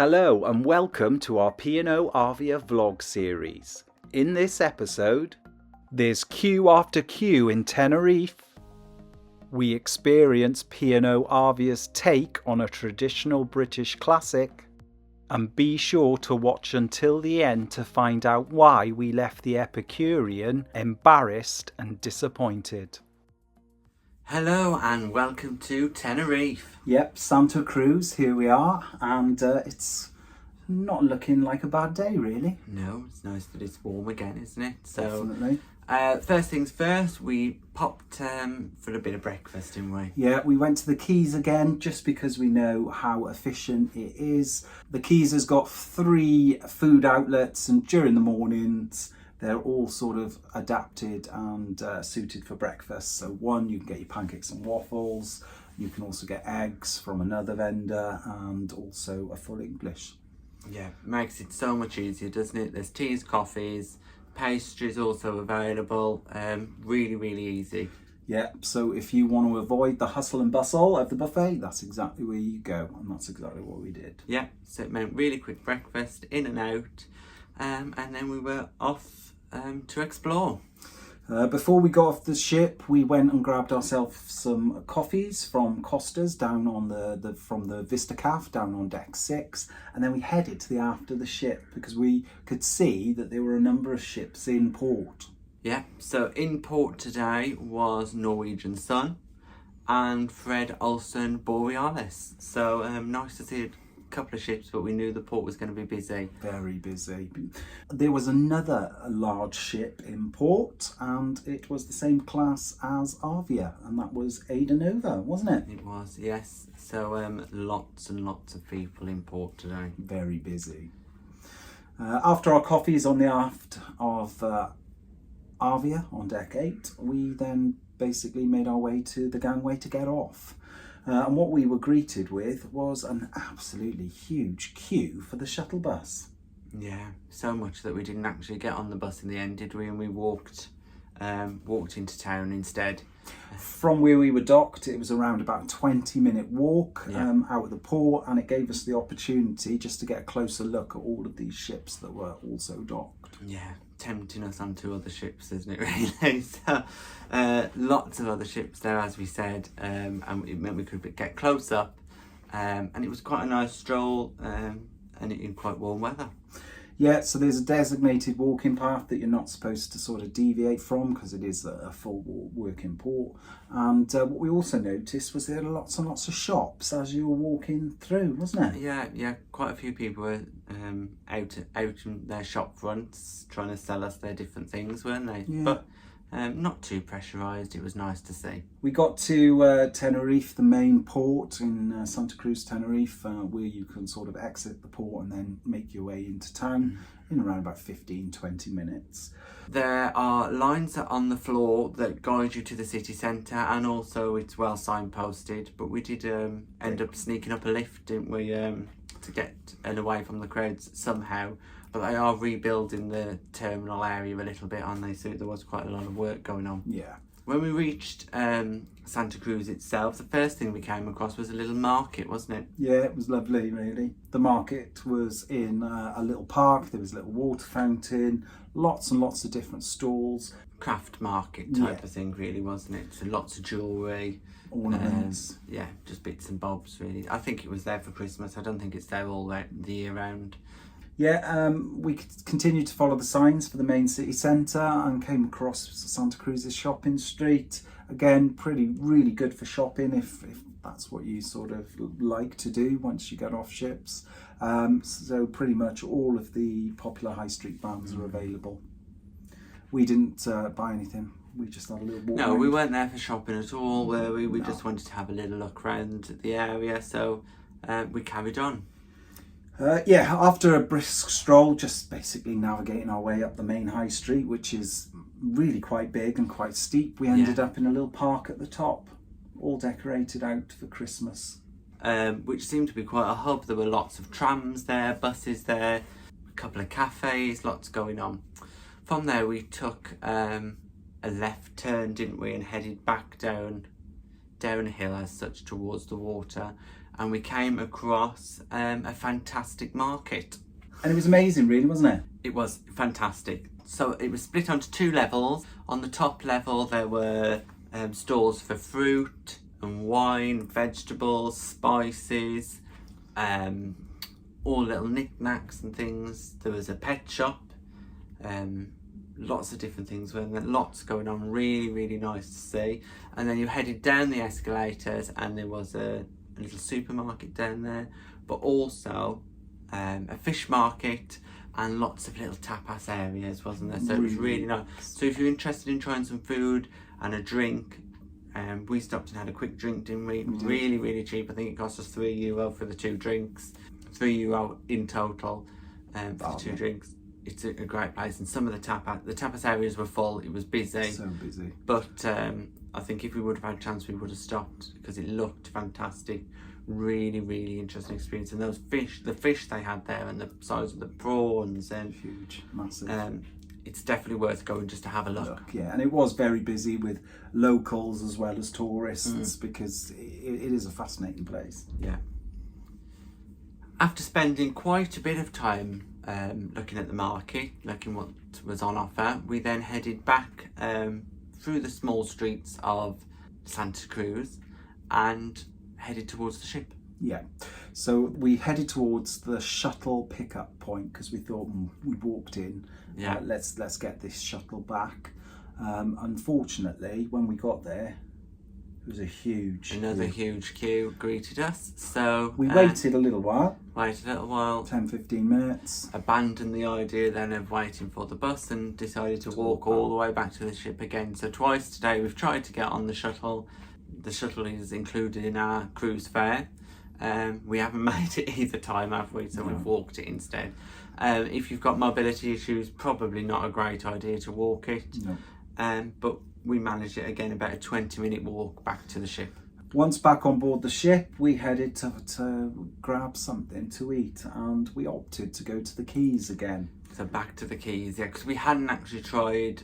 Hello and welcome to our P&O Arvia vlog series. In this episode, there's queue after queue in Tenerife. We experience P&O Arvia's take on a traditional British classic. And be sure to watch until the end to find out why we left the Epicurean embarrassed and disappointed. Hello and welcome to Tenerife. Yep, Santa Cruz, here we are, and it's not looking like a bad day really. No, it's nice that it's warm again, isn't it? So, definitely. First things first, we popped for a bit of breakfast, didn't we? Yeah, we went to the Keys again just because we know how efficient it is. The Keys has got 3 food outlets, and during the mornings they're all sort of adapted and suited for breakfast. So one, you can get your pancakes and waffles. You can also get eggs from another vendor and also a full English. Yeah, makes it so much easier, doesn't it? There's teas, coffees, pastries also available. Really easy. Yeah, so if you want to avoid the hustle and bustle of the buffet, that's exactly where you go, and that's exactly what we did. Yeah, so it meant really quick breakfast, in and out, and then we were off to explore. Before we got off the ship, we went and grabbed ourselves some coffees from Costa's down on from the Vista Caf down on deck 6, and then we headed to the aft of the ship because we could see that there were a number of ships in port. Yeah, so in port today was Norwegian Sun and Fred Olsen Borealis. So nice to see a couple of ships, but we knew the port was going to be busy. Very busy. There was another large ship in port, and it was the same class as Arvia, and that was Ada Nova, wasn't it? It was, yes. So lots and lots of people in port today. Very busy. After our coffees on the aft of Arvia on deck 8, we then basically made our way to the gangway to get off. And what we were greeted with was an absolutely huge queue for the shuttle bus. Yeah, so much that we didn't actually get on the bus in the end, did we? And we walked into town instead. From where we were docked, it was around about a 20-minute walk out of the port, and it gave us the opportunity just to get a closer look at all of these ships that were also docked. Yeah, tempting us onto other ships, isn't it, really? So, lots of other ships there, as we said, and it meant we could get close up, and it was quite a nice stroll, and in quite warm weather. Yeah, so there's a designated walking path that you're not supposed to sort of deviate from because it is a full working port. And what we also noticed was there were lots and lots of shops as you were walking through, wasn't it? Yeah, quite a few people were out in their shop fronts trying to sell us their different things, weren't they? Yeah. But not too pressurised. It was nice to see. We got to Tenerife, the main port in Santa Cruz, Tenerife, where you can sort of exit the port and then make your way into town in around about 15-20 minutes. There are lines on the floor that guide you to the city centre, and also it's well signposted, but we did end up sneaking up a lift, didn't we, to get away from the crowds somehow. But they are rebuilding the terminal area a little bit, aren't they? So there was quite a lot of work going on. Yeah. When we reached Santa Cruz itself, the first thing we came across was a little market, wasn't it? Yeah, it was lovely, really. The market was in a little park. There was a little water fountain, lots and lots of different stalls. Craft market type of thing, really, wasn't it? So lots of jewellery. Ornaments. Yeah, just bits and bobs, really. I think it was there for Christmas. I don't think it's there all the year round. Yeah, we continued to follow the signs for the main city centre and came across Santa Cruz's shopping street. Again, really good for shopping if that's what you sort of like to do once you get off ships. So pretty much all of the popular high street brands are available. We didn't buy anything. We just had a little walk. No, we weren't there for shopping at all, were we? We just wanted to have a little look around the area, so we carried on. After a brisk stroll, just basically navigating our way up the main high street, which is really quite big and quite steep, we ended up in a little park at the top, all decorated out for Christmas. Which seemed to be quite a hub. There were lots of trams there, buses there, a couple of cafes, lots going on. From there we took a left turn, didn't we, and headed back down a hill as such towards the water. and we came across a fantastic market. And it was amazing, really, wasn't it? It was fantastic. So it was split onto 2 levels. On the top level there were stores for fruit and wine, vegetables, spices, all little knickknacks and things. There was a pet shop, lots of different things, and lots going on, really nice to see. And then you headed down the escalators and there was a little supermarket down there, but also a fish market and lots of little tapas areas, wasn't there? So it was really nice. So if you're interested in trying some food and a drink, we stopped and had a quick drink, didn't we? Really cheap. I think it cost us €3 for the 2 drinks, €3 in total for the 2 drinks. It's a great place, and some of the tapas areas were full. It was busy, So busy. but I think if we would have had a chance, we would have stopped because it looked fantastic. Really interesting experience. And those the fish they had there, and the size of the prawns, and Huge, massive. it's definitely worth going just to have a look. Yeah, and it was very busy with locals as well as tourists, because it is a fascinating place. Yeah. After spending quite a bit of time looking at the market, looking what was on offer, we then headed back through the small streets of Santa Cruz and headed towards the ship. Yeah, so we headed towards the shuttle pickup point because we thought we'd walked in. Yeah. Let's get this shuttle back. Unfortunately, when we got there, it was Another huge queue greeted us. So we waited a little while. 10-15 minutes. Abandoned the idea then of waiting for the bus and decided to walk all the way back to the ship again. So twice today we've tried to get on the shuttle. The shuttle is included in our cruise fare. We haven't made it either time, have we? So we've walked it instead. If you've got mobility issues, probably not a great idea to walk it. No. But we managed it again, about a 20-minute walk back to the ship. Once back on board the ship, we headed to grab something to eat, and we opted to go to the Keys again. So back to the Keys, yeah, because we hadn't actually tried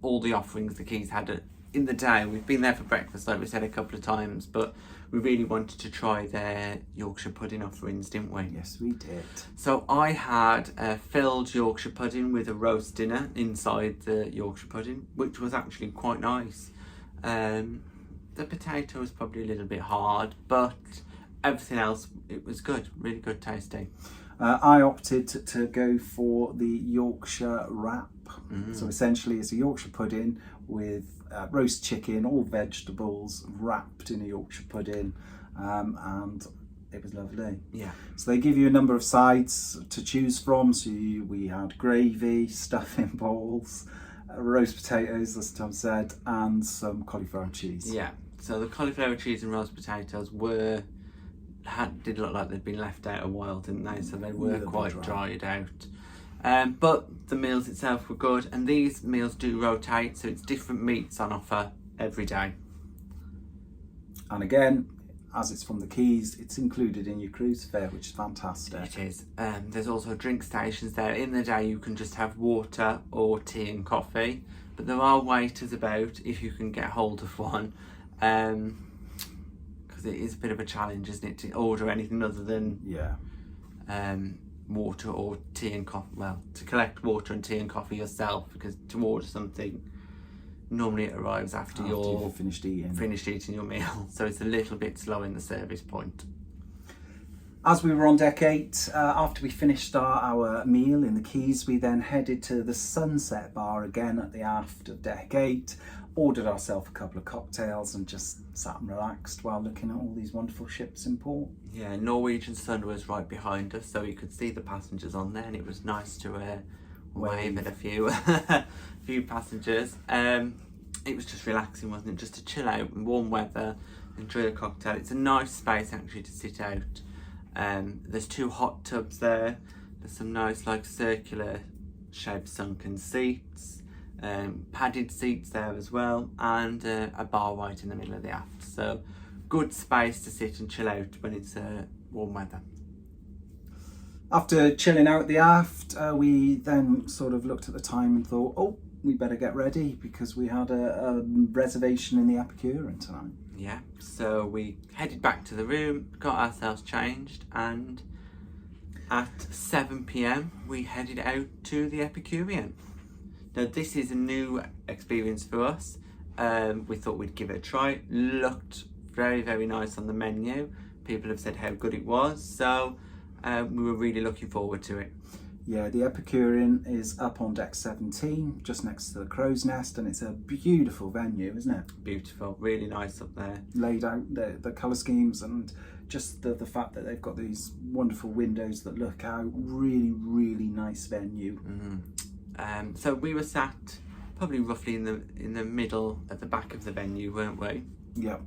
all the offerings the Keys had in the day. We've been there for breakfast, like we said a couple of times, but we really wanted to try their Yorkshire pudding offerings, didn't we? Yes, we did. So I had a filled Yorkshire pudding with a roast dinner inside the Yorkshire pudding, which was actually quite nice. The potato was probably a little bit hard, but everything else, it was good, really good tasting. I opted to go for the Yorkshire wrap. So essentially it's a Yorkshire pudding with roast chicken, all vegetables wrapped in a Yorkshire pudding, and it was lovely. Yeah. So they give you a number of sides to choose from. So we had gravy, stuffing balls, roast potatoes, as Tom said, and some cauliflower cheese. Yeah. So the cauliflower cheese and roast potatoes did look like they'd been left out a while, didn't they? So they were quite dried out. But the meals itself were good, and these meals do rotate, so it's different meats on offer every day. And again, as it's from the Keys, it's included in your cruise fare, which is fantastic. It is. There's also drink stations there. In the day you can just have water or tea and coffee, but there are waiters about if you can get hold of one, because it is a bit of a challenge, isn't it, to order anything other than water or tea and coffee. Well, to collect water and tea and coffee yourself, because to order something, normally it arrives after you've finished eating your meal, so it's a little bit slow in the service point. As we were on deck 8, after we finished our meal in the Keys, we then headed to the Sunset Bar again at the aft of deck 8, ordered ourselves a couple of cocktails and just sat and relaxed while looking at all these wonderful ships in port. Yeah, Norwegian sun was right behind us, so you could see the passengers on there, and it was nice to wave at a few passengers. It was just relaxing, wasn't it? Just to chill out in warm weather, enjoy a cocktail. It's a nice space actually to sit out. There's 2 hot tubs there. There's some nice like circular shaped sunken seats, padded seats there as well, and a bar right in the middle of the aft. So good space to sit and chill out when it's warm weather. After chilling out at the aft, we then sort of looked at the time and thought, oh, we better get ready because we had a reservation in the Epicurean tonight. Yeah, so we headed back to the room, got ourselves changed, and at 7 p.m. we headed out to the Epicurean. Now this is a new experience for us. We thought we'd give it a try. Looked very, very nice on the menu. People have said how good it was, so we were really looking forward to it. Yeah, the Epicurean is up on deck 17, just next to the Crow's Nest, and it's a beautiful venue, isn't it? Beautiful, really nice up there. Laid out the colour schemes and just the fact that they've got these wonderful windows that look out. Really, really nice venue. Mm-hmm. So we were sat probably roughly in the middle at the back of the venue, weren't we? Yeah.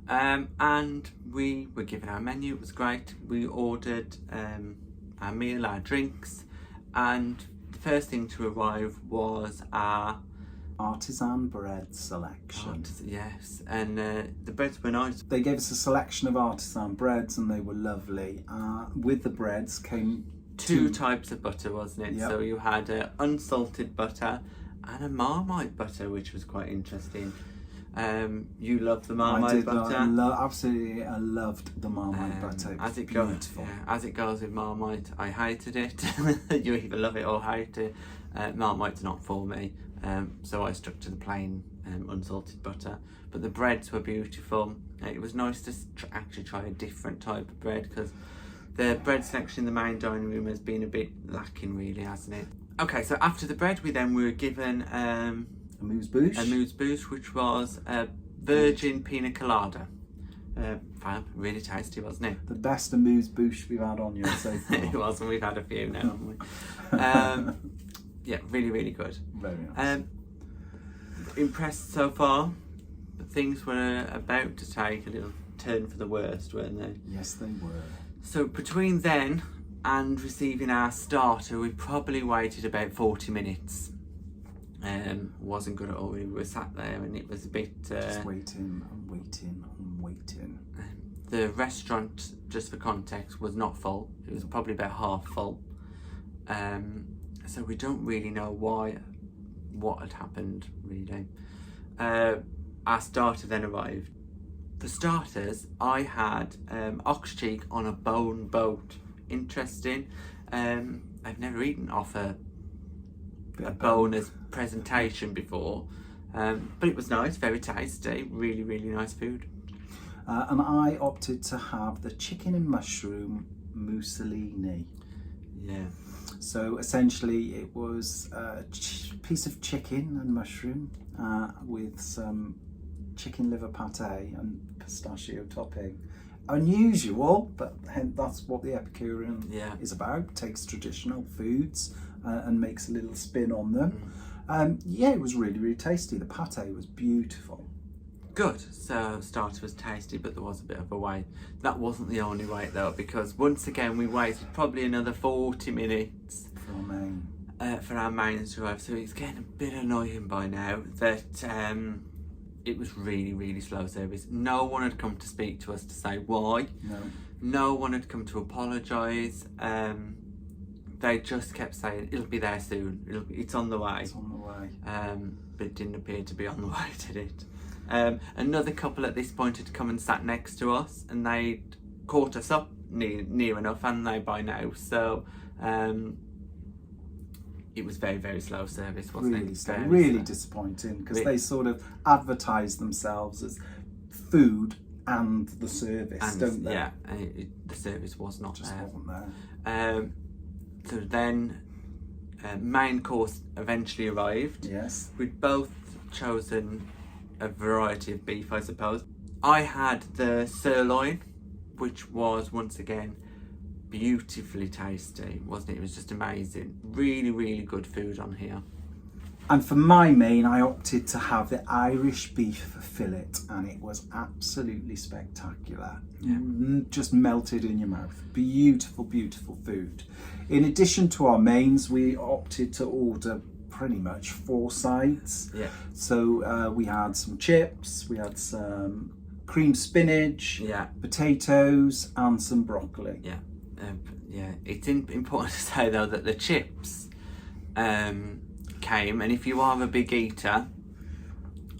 And we were given our menu. It was great. We ordered our meal, our drinks, and the first thing to arrive was our artisan bread selection. Yes, and the breads were nice. They gave us a selection of artisan breads and they were lovely. With the breads came two types of butter, wasn't it? Yep. So you had unsalted butter and a Marmite butter, which was quite interesting. You loved the Marmite butter. Absolutely, I loved the Marmite butter. As it goes with Marmite, I hated it. You either love it or hate it. Marmite's not for me, so I stuck to the plain unsalted butter. But the breads were beautiful. It was nice to actually try a different type of bread, because the bread selection in the main dining room has been a bit lacking, really, hasn't it? Okay, so after the bread, we were given a amuse-bouche, which was a virgin pina colada. Fab, really tasty, wasn't it? The best amuse-bouche we've had on you so far. It was, and we've had a few now, haven't we? Yeah, really, really good. Very nice. Impressed so far, but things were about to take a little turn for the worst, weren't they? Yes, they were. So between then and receiving our starter, we probably waited about 40 minutes. Wasn't good at all. We were sat there and it was a bit just waiting and waiting and waiting. The restaurant, just for context, was not full. It was probably about half full. So we don't really know what had happened, really. Our starter then arrived. For starters, I had ox cheek on a bone boat. Interesting. I've never eaten off a bone as presentation before, but it was nice, very tasty, really, really nice food. And I opted to have the chicken and mushroom mousseline. Yeah. So essentially it was a piece of chicken and mushroom with some chicken liver pate and pistachio topping. Unusual, but that's what the Epicurean is about. Takes traditional foods and makes a little spin on them. It was really, really tasty. The pate was beautiful. Good. So starter was tasty, but there was a bit of a wait. That wasn't the only wait though, because once again we waited probably another 40 minutes for our main to arrive. So it's getting a bit annoying by now that it was really, really slow service. No one had come to speak to us to say why. No one had come to apologise. They just kept saying, it'll be there soon. It's on the way. It's on the way. But it didn't appear to be on the way, did it? Another couple at this point had come and sat next to us, and they caught us up near enough, and they by now. So it was very, very slow service, wasn't really it? Slow, really disappointing, because they sort of advertise themselves as food and the service, don't they? Yeah, the service was not just there. Wasn't there. So then main course eventually arrived. Yes. We'd both chosen a variety of beef, I suppose. I had the sirloin, which was once again beautifully tasty, wasn't it? It was just amazing. Really, really good food on here. And for my main, I opted to have the Irish beef fillet, and it was absolutely spectacular. Yeah. Just melted in your mouth. Beautiful, beautiful food. In addition to our mains, we opted to order pretty much 4 sides. Yeah. So we had some chips, we had some cream spinach, potatoes, and some broccoli. Yeah. It's important to say though that the chips came, and if you are a big eater,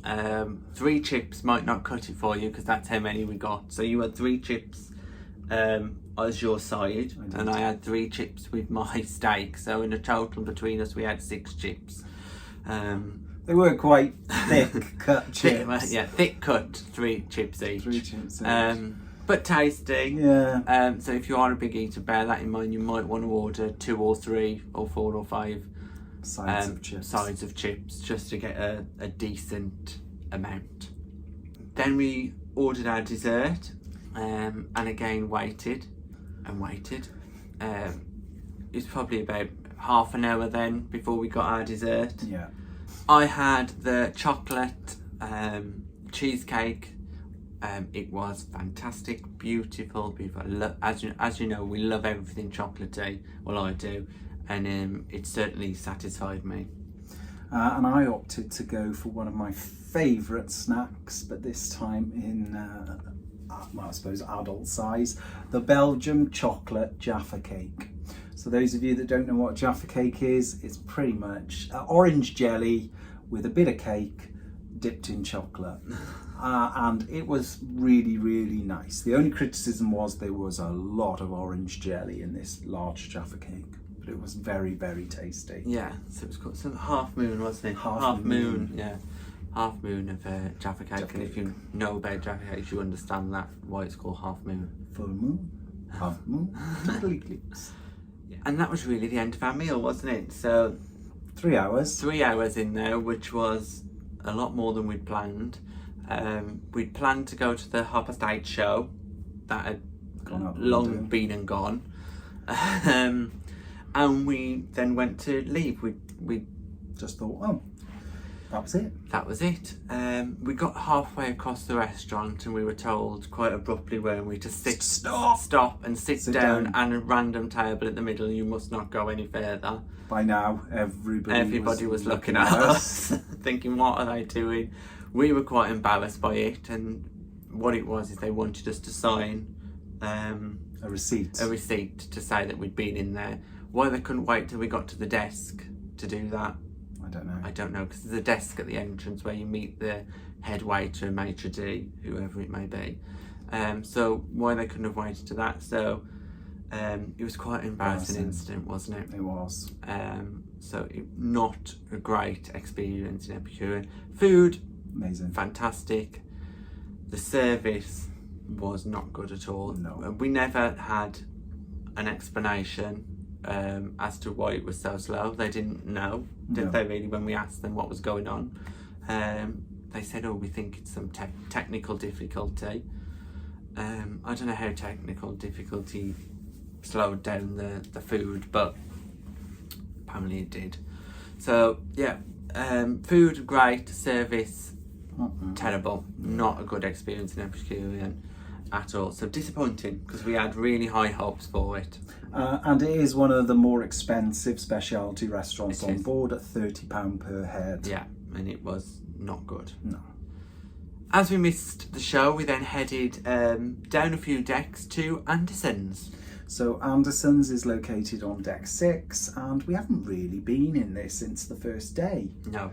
3 chips might not cut it for you because that's how many we got. So you had 3 chips as your side, and I had 3 chips with my steak. So in a total between us, we had 6 chips. They were quite thick cut chips. Thick cut, 3 chips each. 3 chips each. But tasty. Yeah. So if you are a big eater, bear that in mind. You might want to order 2 or 3 or 4 or 5 sides of chips just to get a decent amount. Then we ordered our dessert, and again waited and waited. It was probably about half an hour then before we got our dessert. Yeah. I had the chocolate cheesecake. It was fantastic, beautiful. As you know, we love everything chocolatey. Well, I do, and it certainly satisfied me. And I opted to go for one of my favourite snacks, but this time in, I suppose, adult size, the Belgium chocolate Jaffa cake. So those of you that don't know what Jaffa cake is, it's pretty much orange jelly with a bit of cake dipped in chocolate. And it was really, really nice. The only criticism was there was a lot of orange jelly in this large Jaffa cake, but it was very, very tasty. Yeah, so it was called some half moon, wasn't it? Half moon, yeah. Half moon of Jaffa cake. And if you know about Jaffa cakes, you understand that why it's called half moon. Full moon, half moon, total eclipse. Yeah. And that was really the end of our meal, wasn't it? So 3 hours. 3 hours in there, which was a lot more than we'd planned. We'd planned to go to the 8:30 show that had long been and gone, and we then went to leave. We just thought, oh, that was it. That was it. We got halfway across the restaurant and we were told quite abruptly, weren't we, to stop and sit down and a random table in the middle. You must not go any further. By now, everybody was looking at us, thinking, what are they doing? We were quite embarrassed by it, and what it was is they wanted us to sign a receipt to say that we'd been in there. Why they couldn't wait till we got to the desk to do that, I don't know, because there's a desk at the entrance where you meet the head waiter, maitre d', whoever it may be. So why they couldn't have waited to that? So it was quite an embarrassing incident, wasn't it? It was. So not a great experience in Epicurean. Food, amazing, fantastic. The service was not good at all. No. We never had an explanation as to why it was so slow. They didn't know, did they really, when we asked them what was going on? They said, oh, we think it's some technical difficulty. I don't know how technical difficulty slowed down the food, but apparently it did. So yeah, food great, service terrible. Not a good experience in Epicurean at all. So disappointing, because we had really high hopes for it. And it is one of the more expensive specialty restaurants on board at £30 per head. Yeah, and it was not good. No. As we missed the show, we then headed down a few decks to Anderson's. So Anderson's is located on deck 6, and we haven't really been in there since the first day. No.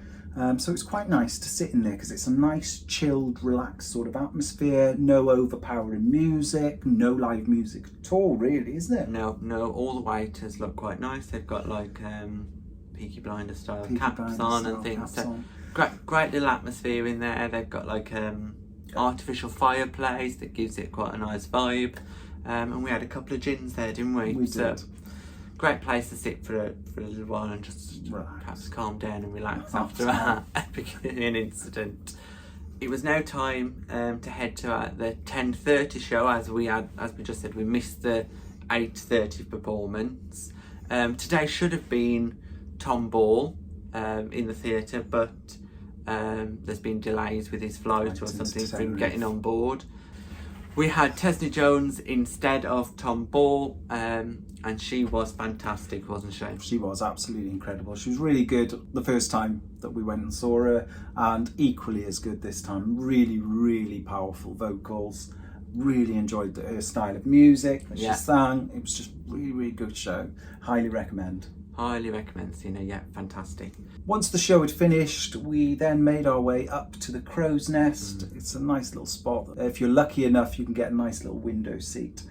So it's quite nice to sit in there because it's a nice, chilled, relaxed sort of atmosphere. No overpowering music, no live music at all, really, isn't it? No. All the waiters look quite nice. They've got like Peaky Blinder style caps on and things. So great little atmosphere in there. They've got like artificial fireplace that gives it quite a nice vibe. And we had a couple of gins there, didn't we? We did. Great place to sit for a little while and just perhaps calm down and relax after our Epicurean incident. It was now time to head to the 10:30 show, as we just said, we missed the 8:30 performance. Today should have been Tom Ball in the theatre, but there's been delays with his flight or something for him getting on board. We had Tesney Jones instead of Tom Ball, and she was fantastic, wasn't she? She was absolutely incredible. She was really good the first time that we went and saw her, and equally as good this time. Really, really powerful vocals. Really enjoyed her style of music that she sang. It was just really, really good show. Highly recommend. Highly recommend seeing her. Yeah, fantastic. Once the show had finished, we then made our way up to the Crow's Nest. It's a nice little spot. If you're lucky enough, you can get a nice little window seat.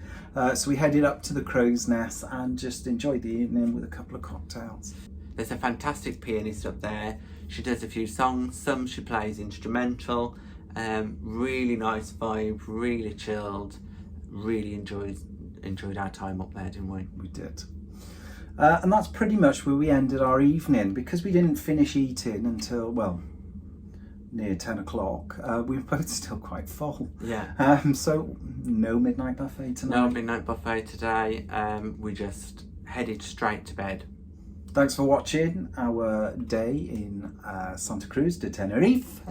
So we headed up to the Crow's Nest and just enjoyed the evening with a couple of cocktails. There's a fantastic pianist up there. She does a few songs. Some she plays instrumental. Really nice vibe, really chilled. Really enjoyed our time up there, didn't we? We did. And that's pretty much where we ended our evening. Because we didn't finish eating until, well, near 10 o'clock, we were both still quite full. Yeah. So no midnight buffet tonight. No midnight buffet today. We just headed straight to bed. Thanks for watching our day in Santa Cruz de Tenerife.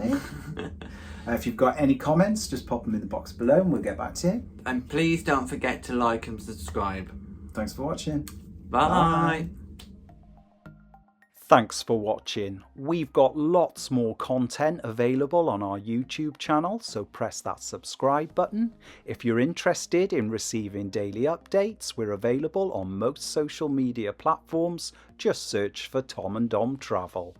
If you've got any comments, just pop them in the box below and we'll get back to you. And please don't forget to like and subscribe. Thanks for watching. Bye. Thanks for watching. We've got lots more content available on our YouTube channel, so press that subscribe button. If you're interested in receiving daily updates, we're available on most social media platforms. Just search for Tom and Dom Travel.